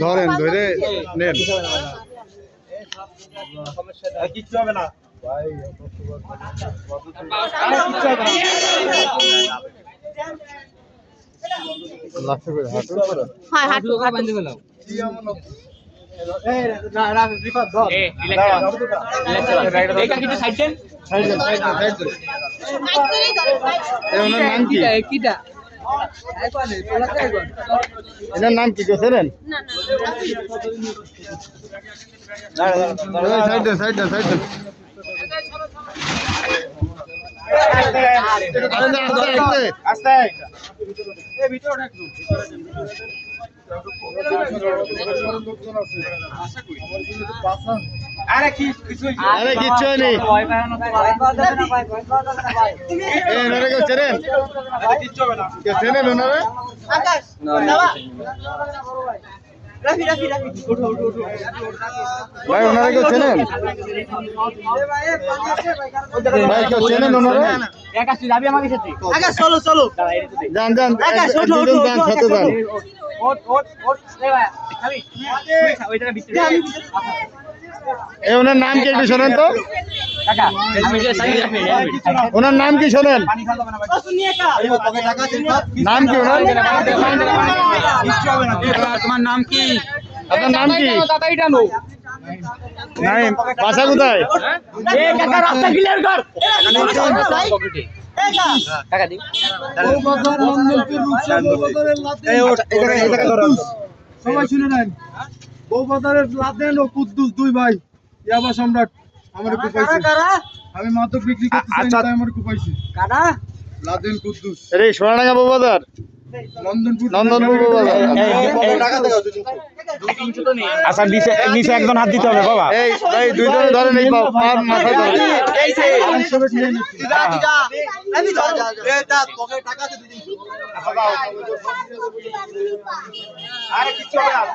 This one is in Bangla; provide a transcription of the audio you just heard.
ধরেন ধরে নেন কিচ্ছু হবে না ভাই লাফে করে হাঁটুর উপরে হ্যাঁ হাঁটু বাঁধে ফেলাও এটার নাম কি কেছেন সাইড আস্তে আরে কিচ্ছু নেই কিচ্ছু হবে না চেনেন ওনারা ভাই ওনারা কেউ চেনেন ভাই কেউ চেনেন ওনারা যান যান দুজন যান সাথে যান ওনার নাম কি একটু শোনেন তো ওনার নাম কি শোনেন নাম কি ওনার তোমার নাম কি আপনার নাম কি নাই বাসা কোথায় রাস্তা ক্লিয়ার কর সবাই শুনে নেন বৌবাজারের লাদেন ও কুদ্দুস দুই ভাই ইয়াবা সম্রাট আমার কুপাইছে আমি মাদক বিক্রি করতে চাই না, তাই আমার কুপাইছে লাদেন কুদ্দুস রে সোনাডাঙ্গা বৌবাজার নন্দনপুর বৌবাজার আচ্ছা নিচে একজন হাত দিতে হবে বাবা এই ভাই দুইজনে ধরেন এই পার মাথায় ধরেন আরে কিচ্ছু হবে না